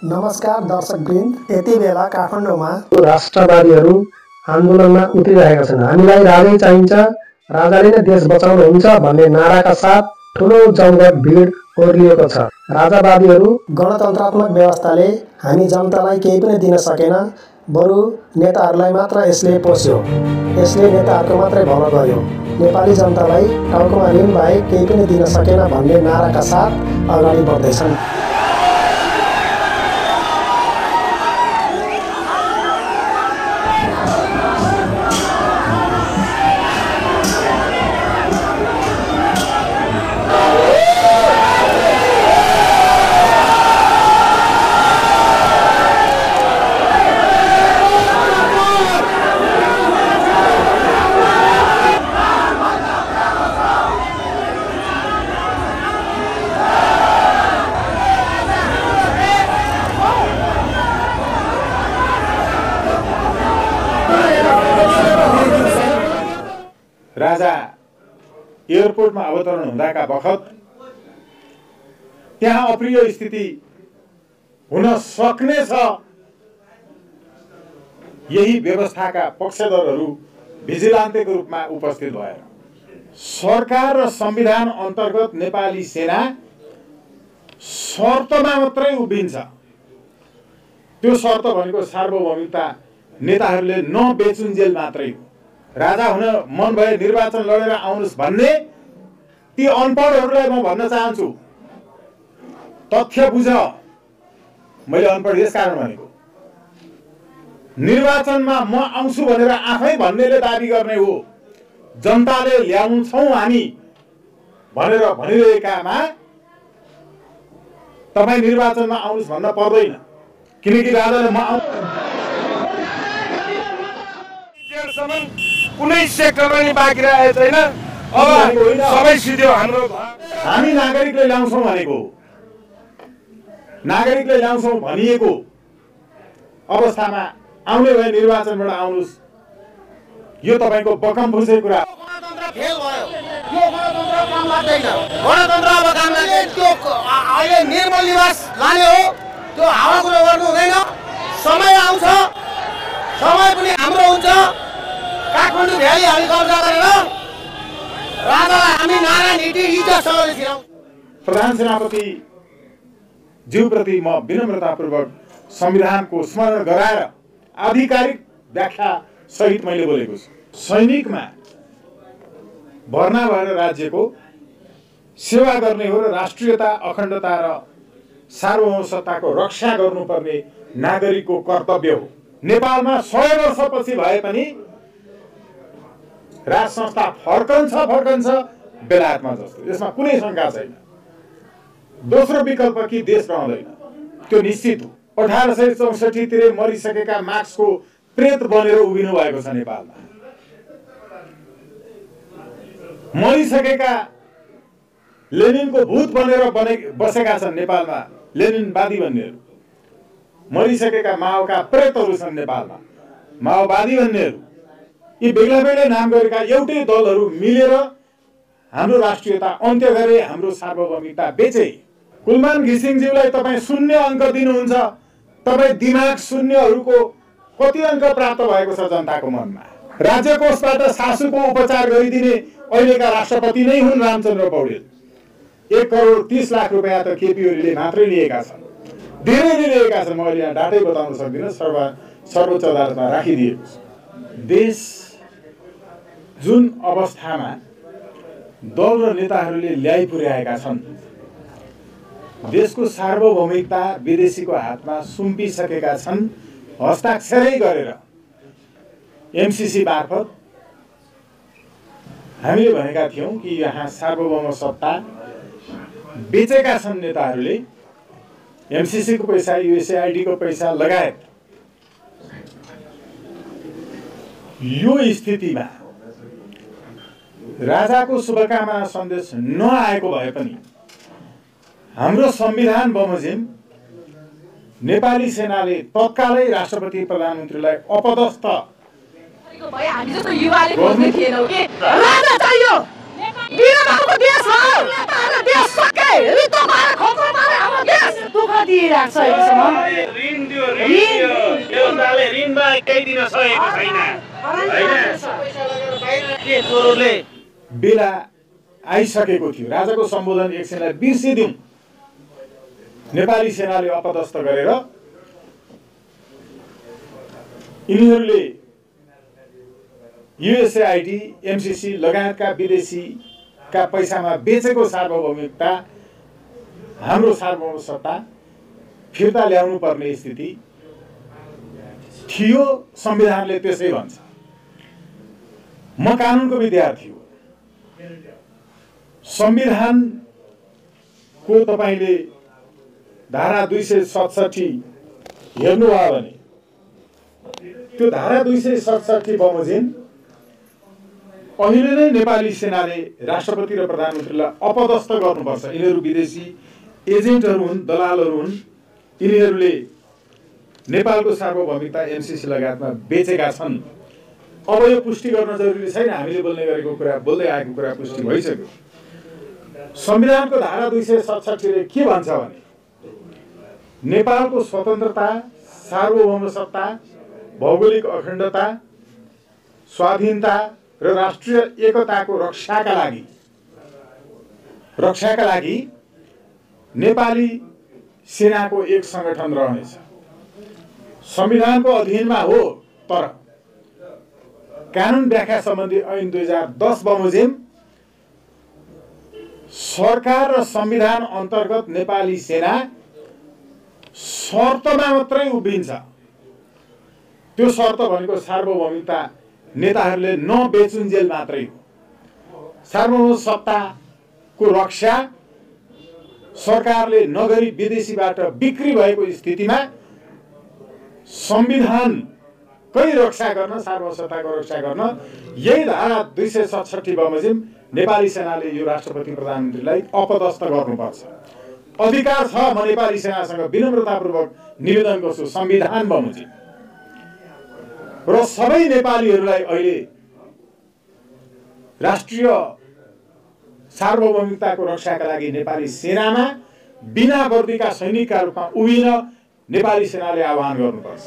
नमस्कार दर्शकवृन्द, यति बेला काठमाडौँमा राष्ट्रवादीहरू आन्दोलनमा उत्रिरहेका छन्। हामीलाई राजै चाहिन्छ, राजाले नै देश बचाउनुहुन्छ भन्ने नाराका साथ ठुलो जमघट भिड ओर्लिएको छ। राजावादीहरू गणतन्त्रात्मक व्यवस्थाले हामी जनतालाई केही पनि दिन सकेन, बरु नेताहरूलाई मात्र यसले पोस्यो, यसले नेताहरूको मात्रै भलो गर्यो, नेपाली जनतालाई टाउकोमा ऋण बाहेक केही पनि दिन सकेन भन्ने नाराका साथ अगाडि बढ्दैछन्। राजा एयरपोर्टमा अवतरण हुँदाका बखत त्यहाँ अप्रिय स्थिति हुन सक्ने छ। यही व्यवस्थाका पक्षधरहरू भिजिलान्तेको रूपमा उपस्थित भएर सरकार र संविधान अन्तर्गत नेपाली सेना शर्तमा मात्रै उभिन्छ। त्यो शर्त भनेको सार्वभौमिकता नेताहरूले नबेचुन्जेल मात्रै हो। राजा हुन मन भए निर्वाचन लडेर आउनुस् भन्ने ती अनपढहरूलाई म भन्न चाहन्छु, तथ्य बुझ। मैले अनपढ यस कारण भनेको, निर्वाचनमा म आउँछु भनेर आफै भन्नेले दाबी गर्ने हो। जनताले ल्याउँछौँ हामी भनेर भनिरहेकामा तपाईँ निर्वाचनमा आउनुस् भन्न पर्दैन, किनकि राजाले म कुनै सेक्टरमा नि बाँकी रहेको छैन। अब सबै सिध्यो हाम्रो। हामी नागरिकले ल्याउँछौँ भनेको, नागरिकले ल्याउँछौँ भनिएको अवस्थामा आउने भए निर्वाचनबाट आउनुस्, यो तपाईँको बकमफुसे कुरा। गणतन्त्र फेल भयो, यो गणतन्त्र काम लाग्दैन। गणतन्त्र अब काम लाग्दैन। त्यो अहिले निर्मल निवास लाने हो, त्यो हावा कुरो गर्नु हुँदैन। समय आउँछ, समय पनि हाम्रो हुन्छ। काठमाडौँ भ्याली हामी कब्जा गरेर राजालाई हामी नारा नीति इज्जतसँगले दिन्छौँ। प्रधान सेनापति ज्यूप्रति म विनम्रतापूर्वक संविधानको स्मरण गराएर आधिकारिक व्याख्या सहित मैले बोलेको छु। सैनिकमा भर्ना भएर राज्यको सेवा गर्ने हो र राष्ट्रियता, अखण्डता र सार्वभौम सत्ताको रक्षा गर्नुपर्ने नागरिकको कर्तव्य हो। नेपालमा 100 वर्षपछि भए पनि राज संस्था फर्कन्छ बेलायतमा जस्तो, यसमा कुनै शङ्का छैन। दोस्रो विकल्प कि देश रहँदैन, त्यो निश्चित हो। 1864 तिर मरिसकेका मार्क्सको प्रेत बनेर उभिनु भएको छ नेपालमा। मरिसकेका लेनिनको भूत बनेर बसेका छन् नेपालमा लेनिनवादी भन्नेहरू। मरिसकेका माओका प्रेतहरू छन् नेपालमा माओवादी भन्नेहरू। यी बेग्ला बेग्लै नाम गरेका एउटै दलहरू मिलेर हाम्रो राष्ट्रियता अन्त्य गरे, हाम्रो सार्वभौमिकता बेचे। कुलमान घिसिङज्यूलाई तपाईँ 0 अङ्क दिनुहुन्छ, तपाईँ दिमाग शून्यहरूको कति अङ्क प्राप्त भएको छ जनताको मनमा? राज्य कोषबाट सासुको उपचार गरिदिने अहिलेका राष्ट्रपति नै हुन् रामचन्द्र पौडेल। 1 करोड 30 लाख रुपियाँ त केपी ओलीले मात्रै लिएका छन्, धेरैले लिएका छन्। म अहिले यहाँ डाटै बताउन सक्दिनँ, सर्वोच्च अदालतमा राखिदिएको छ। देश जुन अवस्थामा दल र नेताहरूले ल्याइ पुर्याएका छन्, देशको सार्वभौमिकता विदेशीको हातमा सुम्पिसकेका छन्। हस्ताक्षरै गरेर एमसीसी मार्फत हामीले भनेका थियौँ कि यहाँ सार्वभौम सत्ता बेचेका छन् नेताहरूले। एमसीसी को पैसा, यूएसएआईडी को पैसा लगायत। यो स्थितिमा राजाको शुभकामना सन्देश नआएको भए पनि हाम्रो संविधान बमोजिम नेपाली सेनाले तत्कालै राष्ट्रपति प्रधानमन्त्रीलाई अपदस्थ हामी जस्तो युवाले खोज्ने थिएनौँ कि राजा चाहियो। वीरबाबुको देश हो, देश सके, रित्तो मारे, खोक्रो मारे हाम्रो देश। दुःख दिइरहेको छ अहिलेसम्म। ऋण दियो देउताले ऋणमा केही दिन सकेको छैन हैन। बेला आइसकेको थियो। राजाको सम्बोधन एकछिनलाई बिर्सिदिउँ। नेपाली सेनाले अपदस्थ गरेर यिनीहरूले युएसएआइडी एमसीसी लगायतका विदेशीका पैसामा बेचेको सार्वभौमिकता हाम्रो सार्वभौम सत्ता फिर्ता ल्याउनु पर्ने स्थिति थियो। संविधानले त्यसै भन्छ। म कानुनको विद्यार्थी हो। संविधानको तपाईले धारा 267 हेर्नुभयो भने त्यो धारा 267 बमोजिम अहिले नै नेपाली सेनाले राष्ट्रपति र प्रधानमन्त्रीलाई अपदस्थ गर्नुपर्छ। यिनीहरू विदेशी एजेन्टहरू हुन्, दलालहरू हुन्। यिनीहरूले नेपालको सार्वभौमिकता एमसीसी लगायतमा बेचेका छन्। अब यो पुष्टि गर्न जरुरी छैन। हामीले बोल्ने गरेको कुरा, बोल्दै आएको कुरा पुष्टि भइसक्यो। संविधानको धारा 267 ले के भन्छ भने नेपालको स्वतन्त्रता, सार्वभौम सत्ता, भौगोलिक अखण्डता, स्वाधीनता र राष्ट्रिय एकताको रक्षाका लागि नेपाली सेनाको एक संगठन रहनेछ। संविधानको अधीनमा हो, तर कानुन व्याख्या सम्बन्धी ऐन 2010 बमोजिम सरकार र संविधान अन्तर्गत नेपाली सेना शर्तमा मात्रै उभिन्छ। त्यो शर्त भनेको सार्वभौमिकता नेताहरूले नबेचुन्जेल मात्रै हो। सार्वभौम सत्ताको रक्षा सरकारले नगरी विदेशीबाट बिक्री भएको स्थितिमा संविधानकै रक्षा गर्न, सार्वभौम सत्ताको रक्षा गर्न यही धारा 267 बमोजिम नेपाली सेनाले यो राष्ट्रपति प्रधानमन्त्रीलाई अपदस्थ गर्नुपर्छ। अधिकार छ। म नेपाली सेनासँग विनम्रतापूर्वक निवेदन गर्छु, संविधान बमोजिम र सबै नेपालीहरूलाई अहिले राष्ट्रिय सार्वभौमिकताको रक्षाका लागि नेपाली सेनामा बिना वर्दीका सैनिकका रूपमा उभिन नेपाली सेनाले आह्वान गर्नुपर्छ।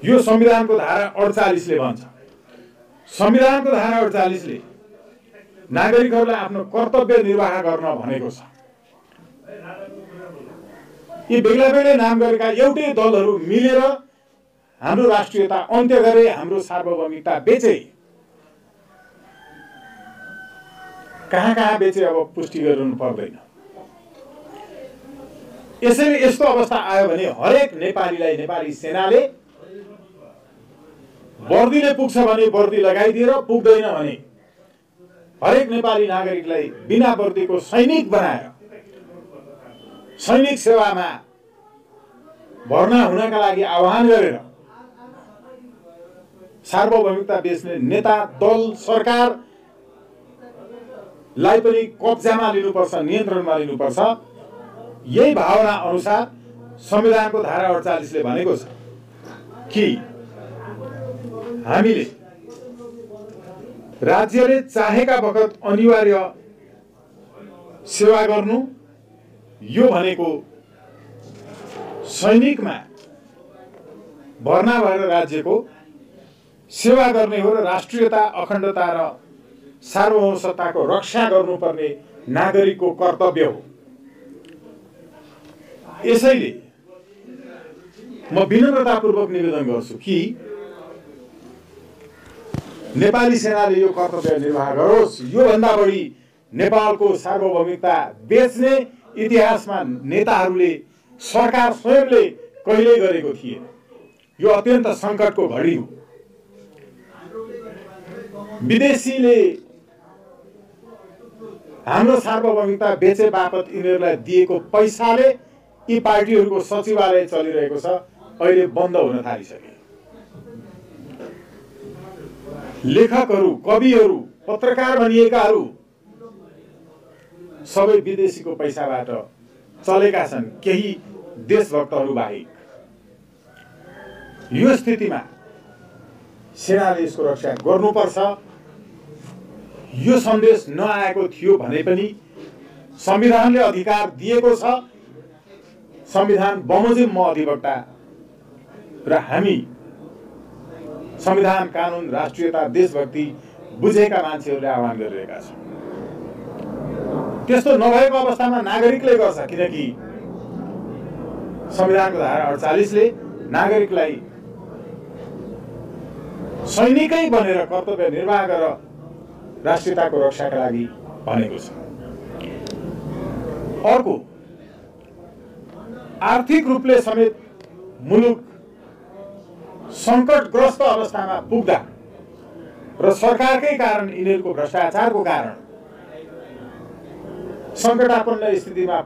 यो संविधानको धारा 48 ले भन्छ। संविधानको धारा 48 ले नागरिकहरूलाई आफ्नो कर्तव्य निर्वाह गर्न भनेको छ। यी बेग्ला बेग्लै नाम गरेका एउटै दलहरू मिलेर हाम्रो राष्ट्रियता अन्त्य गरे, हाम्रो सार्वभौमिकता बेचे। कहाँ बेचे अब पुष्टि गर्नु पर्दैन। यसैले यस्तो अवस्था आयो भने हरेक नेपालीलाई नेपाली सेनाले वर्दीले पुग्छ भने वर्दी लगाइदिएर, पुग्दैन भने हरेक नेपाली नागरिकलाई बिना वर्दीको सैनिक बनाएर सैनिक सेवामा भर्ना हुनका लागि आह्वान गरेर सार्वभौमिकता बेच्ने नेता, दल, सरकारलाई पनि कब्जामा लिनुपर्छ, नियन्त्रणमा लिनुपर्छ। यही भावना अनुसार संविधानको धारा 48 ले भनेको छ कि हामीले राज्यले चाहेका बखत अनिवार्य सेवा गर्नु, यो भनेको सैनिकमा भर्ना भएर राज्यको सेवा गर्ने हो र राष्ट्रियता, अखण्डता र सार्वभौम सत्ताको रक्षा गर्नुपर्ने नागरिकको कर्तव्य हो। यसैले म विनम्रतापूर्वक निवेदन गर्छु कि नेपाली सेनाले यो कर्तव्य निर्वाह गरोस्। यो भन्दा बढी नेपालको सार्वभौमिकता बेच्ने इतिहासमा नेताहरूले, सरकार स्वयंले कहिल्यै गरेको थिएन। यो अत्यन्त संकटको घडी हो। विदेशीले हाम्रो सार्वभौमिकता बेचे बापत यिनीहरूलाई दिएको पैसाले यी पार्टीहरूको सचिवालय चलिरहेको छ, अहिले बन्द हुन थालिसके। लेखकहरू, कविहरू, पत्रकार भनिएकाहरू सबै विदेशीको पैसाबाट चलेका छन्, केही देशभक्तहरू बाहेक। यो स्थितिमा सेनाले यसको रक्षा गर्नुपर्छ। यो सन्देश नआएको थियो भने पनि संविधानले अधिकार दिएको छ संविधान बमोजिम म अधिवक्ता र हामी संविधान, कानुन, राष्ट्रियता, देशभक्ति बुझेका मान्छेहरूले आह्वान गरिरहेका छौँ। त्यस्तो नभएको अवस्थामा नागरिकले गर्छ, किनकि संविधानको धारा 48ले नागरिकलाई सैनिकै बनेर कर्तव्य निर्वाह गर राष्ट्रियताको रक्षाका लागि भनेको छ। अर्को, आर्थिक रूपले समेत मुलुक सङ्कटग्रस्त अवस्थामा पुग्दा र सरकारकै कारण, यिनीहरूको भ्रष्टाचारको कारण सङ्कटापन्न स्थितिमा